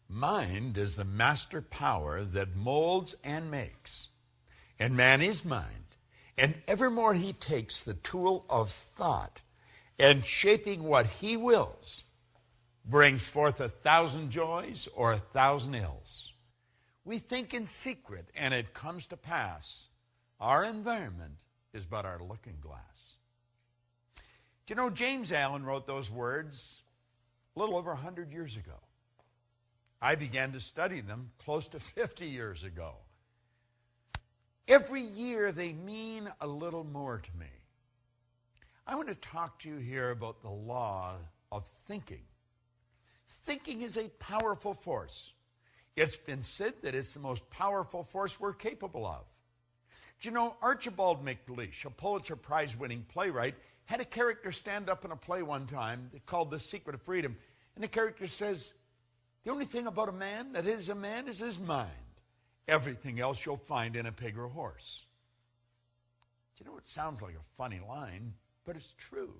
Mind is the master power that molds and makes. And man is mind. And evermore he takes the tool of thought and shaping what he wills, brings forth 1,000 joys or 1,000 ills. We think in secret and it comes to pass. Our environment is but our looking glass. Do you know James Allen wrote those words a little over 100 years ago? I began to study them close to 50 years ago. Every year they mean a little more to me. I want to talk to you here about the law of thinking. Thinking is a powerful force. It's been said that it's the most powerful force we're capable of. Do you know Archibald MacLeish, a Pulitzer Prize-winning playwright, had a character stand up in a play one time called The Secret of Freedom. And the character says, the only thing about a man that is a man is his mind. Everything else you'll find in a pig or a horse. Do you know, it sounds like a funny line, but it's true.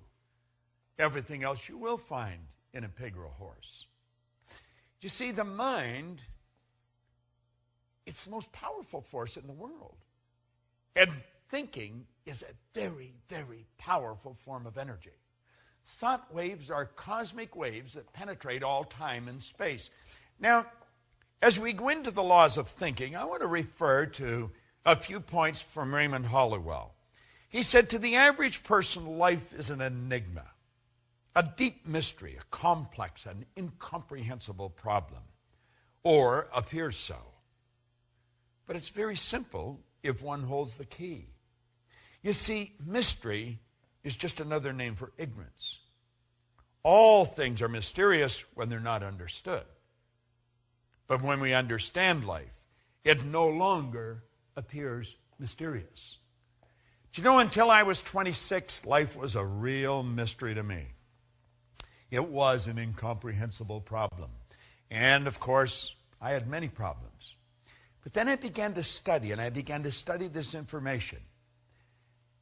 Everything else you will find in a pig or a horse. You see, the mind, it's the most powerful force in the world. And thinking is a very, very powerful form of energy. Thought waves are cosmic waves that penetrate all time and space. Now, as we go into the laws of thinking, I want to refer to a few points from Raymond Halliwell. He said, to the average person, life is an enigma, a deep mystery, a complex and incomprehensible problem, or appears so. But it's very simple if one holds the key. You see, mystery is just another name for ignorance. All things are mysterious when they're not understood. But when we understand life, it no longer appears mysterious. Do you know, until I was 26, life was a real mystery to me. It was an incomprehensible problem. And of course, I had many problems. But then I began to study, and I began to study this information.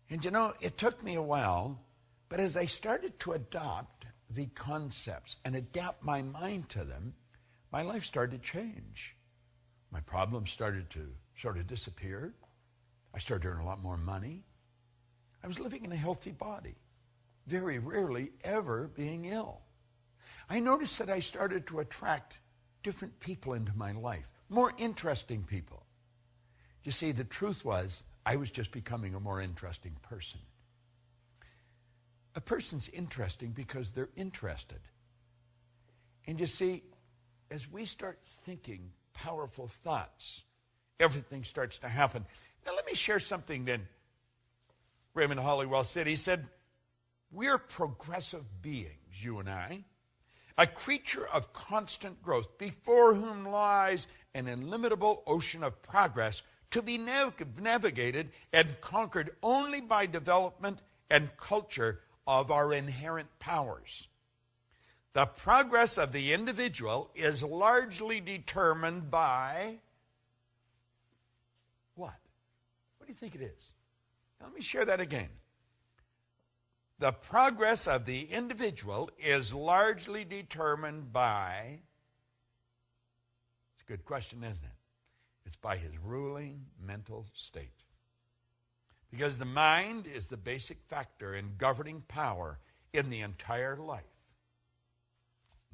And you know, it took me a while, but as I started to adopt the concepts and adapt my mind to them, my life started to change. My problems started to sort of disappear. I started to earn a lot more money. I was living in a healthy body, very rarely ever being ill. I noticed that I started to attract different people into my life, more interesting people. You see, the truth was, I was just becoming a more interesting person. A person's interesting because they're interested. And you see, as we start thinking powerful thoughts, everything starts to happen. Now let me share something that Raymond Halliwell said. He said, we're progressive beings, you and I, a creature of constant growth, before whom lies an illimitable ocean of progress, to be navigated and conquered only by development and culture of our inherent powers. The progress of the individual is largely determined by what? What do you think it is? Now, let me share that again. The progress of the individual is largely determined by, it's a good question, isn't it? It's by his ruling mental state. Because the mind is the basic factor in governing power in the entire life.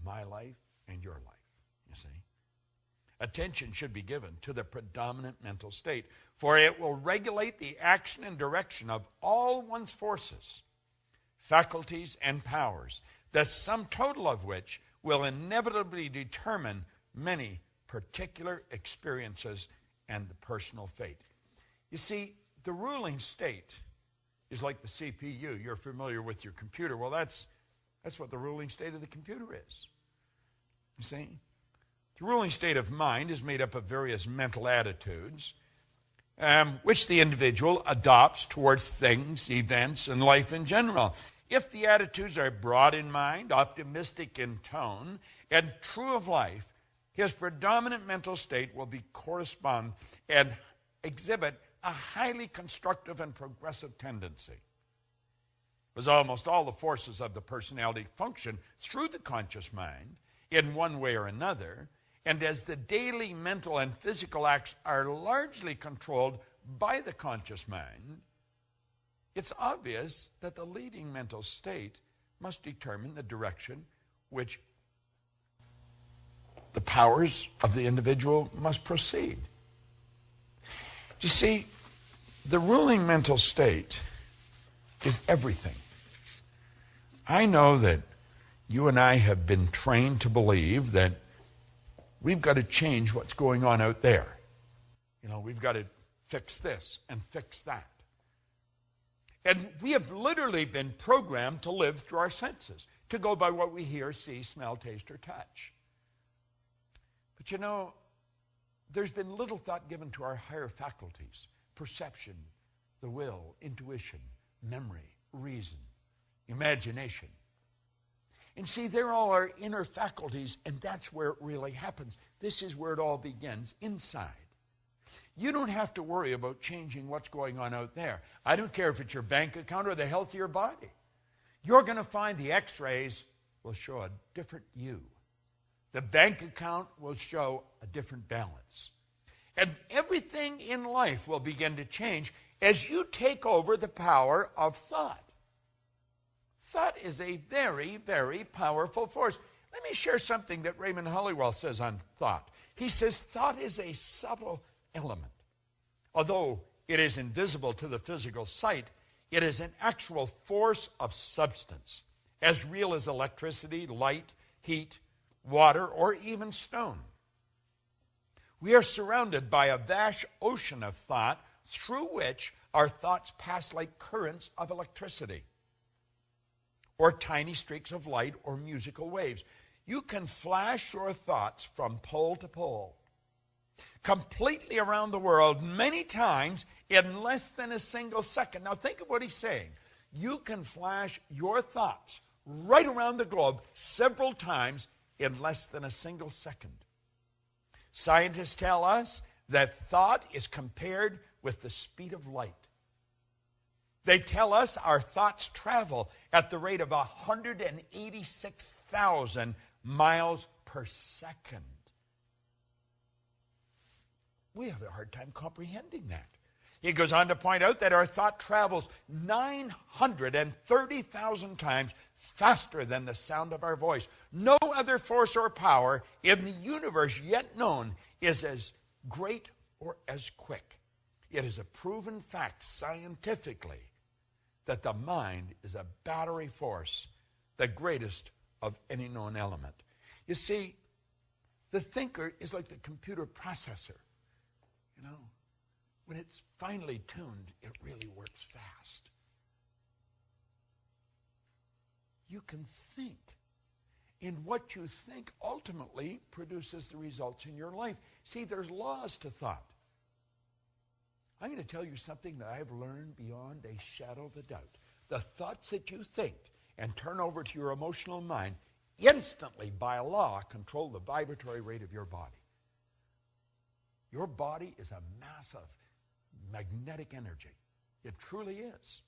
My life and your life, you see. Attention should be given to the predominant mental state, for it will regulate the action and direction of all one's forces, faculties, and powers, the sum total of which will inevitably determine many particular experiences and the personal fate. You see, the ruling state is like the CPU. You're familiar with your computer. Well, that's what the ruling state of the computer is. You see? The ruling state of mind is made up of various mental attitudes, which the individual adopts towards things, events, and life in general. If the attitudes are broad in mind, optimistic in tone, and true of life, his predominant mental state will correspond and exhibit a highly constructive and progressive tendency. as almost all the forces of the personality function through the conscious mind in one way or another, and as the daily mental and physical acts are largely controlled by the conscious mind, it's obvious that the leading mental state must determine the direction which the powers of the individual must proceed. Do you see, the ruling mental state is everything. I know that you and I have been trained to believe that we've got to change what's going on out there. You know, we've got to fix this and fix that. And we have literally been programmed to live through our senses, to go by what we hear, see, smell, taste, or touch. But you know, there's been little thought given to our higher faculties: perception, the will, intuition, memory, reason, imagination. And see, they're all our inner faculties, and that's where it really happens. This is where it all begins, inside. You don't have to worry about changing what's going on out there. I don't care if it's your bank account or the health of your body. You're going to find the x-rays will show a different you. The bank account will show a different balance. And everything in life will begin to change as you take over the power of thought. Thought is a very, very powerful force. Let me share something that Raymond Hollywell says on thought. He says thought is a subtle element. Although it is invisible to the physical sight, it is an actual force of substance, as real as electricity, light, heat, water, or even stone. We are surrounded by a vast ocean of thought through which our thoughts pass like currents of electricity, or tiny streaks of light, or musical waves. You can flash your thoughts from pole to pole, completely around the world, many times in less than a single second. Now think of what he's saying. You can flash your thoughts right around the globe several times in less than a single second. Scientists tell us that thought is compared with the speed of light. They tell us our thoughts travel at the rate of 186,000 miles per second. We have a hard time comprehending that. He goes on to point out that our thought travels 930,000 times faster than the sound of our voice. No other force or power in the universe yet known is as great or as quick. It is a proven fact scientifically that the mind is a battery force, the greatest of any known element. You see, the thinker is like the computer processor. You know, when it's finely tuned, it really works fast. You can think, and what you think ultimately produces the results in your life. See, there's laws to thought. I'm going to tell you something that I've learned beyond a shadow of a doubt. The thoughts that you think and turn over to your emotional mind instantly, by law, control the vibratory rate of your body. Your body is a mass of magnetic energy. It truly is.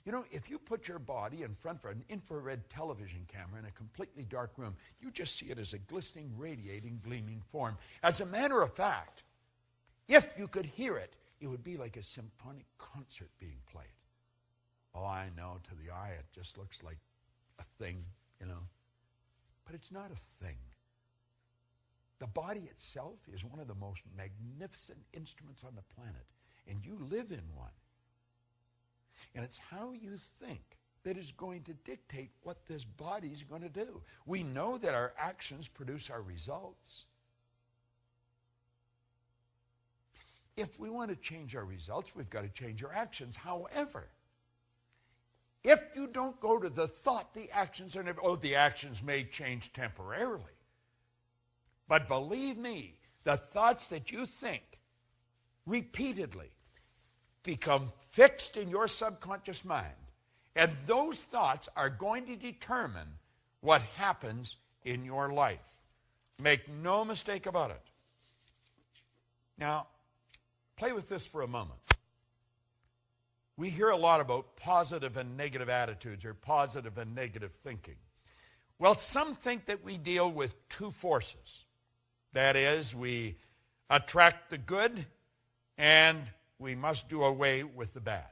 You know, if you put your body in front of an infrared television camera in a completely dark room, you just see it as a glistening, radiating, gleaming form. As a matter of fact, if you could hear it, it would be like a symphonic concert being played. Oh, I know, to the eye it just looks like a thing, you know. But it's not a thing. The body itself is one of the most magnificent instruments on the planet, and you live in one. And it's how you think that is going to dictate what this body is going to do. We know that our actions produce our results. If we want to change our results, we've got to change our actions. However, if you don't go to the thought, the actions are never, the actions may change temporarily. But believe me, the thoughts that you think repeatedly become fixed in your subconscious mind. And those thoughts are going to determine what happens in your life. Make no mistake about it. Now, play with this for a moment. We hear a lot about positive and negative attitudes or positive and negative thinking. Well, some think that we deal with two forces. That is, we attract the good and we must do away with the bad.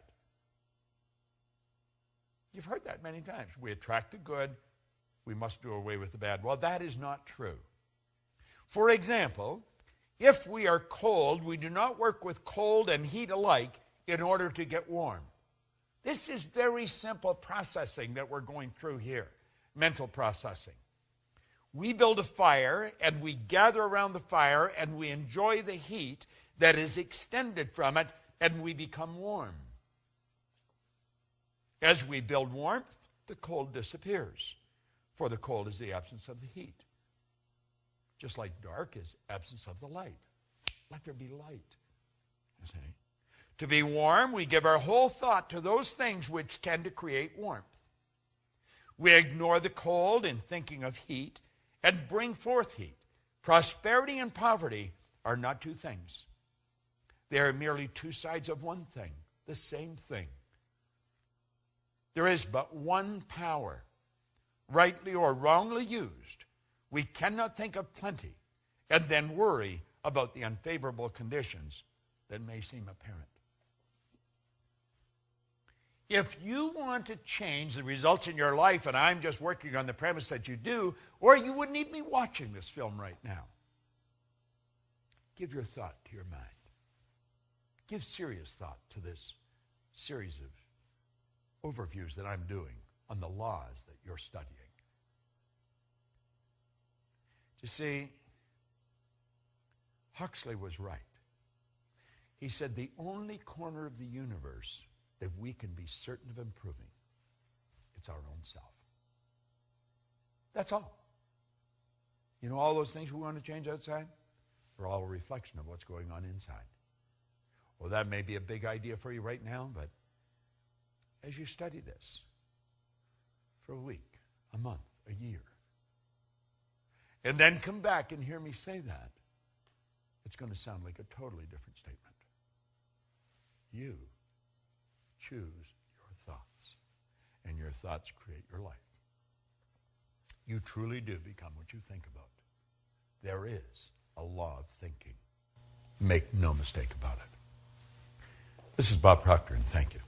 You've heard that many times. We attract the good, we must do away with the bad. Well, that is not true. For example, if we are cold, we do not work with cold and heat alike in order to get warm. This is very simple processing that we're going through here, mental processing. We build a fire and we gather around the fire and we enjoy the heat that is extended from it and we become warm. As we build warmth, the cold disappears, for the cold is the absence of the heat. Just like dark is absence of the light. Let there be light. You see? To be warm, we give our whole thought to those things which tend to create warmth. We ignore the cold in thinking of heat and bring forth heat. Prosperity and poverty are not two things. They are merely two sides of one thing, the same thing. There is but one power. Rightly or wrongly used, we cannot think of plenty and then worry about the unfavorable conditions that may seem apparent. If you want to change the results in your life, and I'm just working on the premise that you do, or you wouldn't even be watching this film right now, give your thought to your mind. Give serious thought to this series of overviews that I'm doing on the laws that you're studying. You see, Huxley was right. He said the only corner of the universe that we can be certain of improving, it's our own self. That's all. You know, all those things we want to change outside are all a reflection of what's going on inside. Well, that may be a big idea for you right now, but as you study this for a week, a month, a year, and then come back and hear me say that, it's going to sound like a totally different statement. You choose your thoughts, and your thoughts create your life. You truly do become what you think about. There is a law of thinking. Make no mistake about it. This is Bob Proctor, and thank you.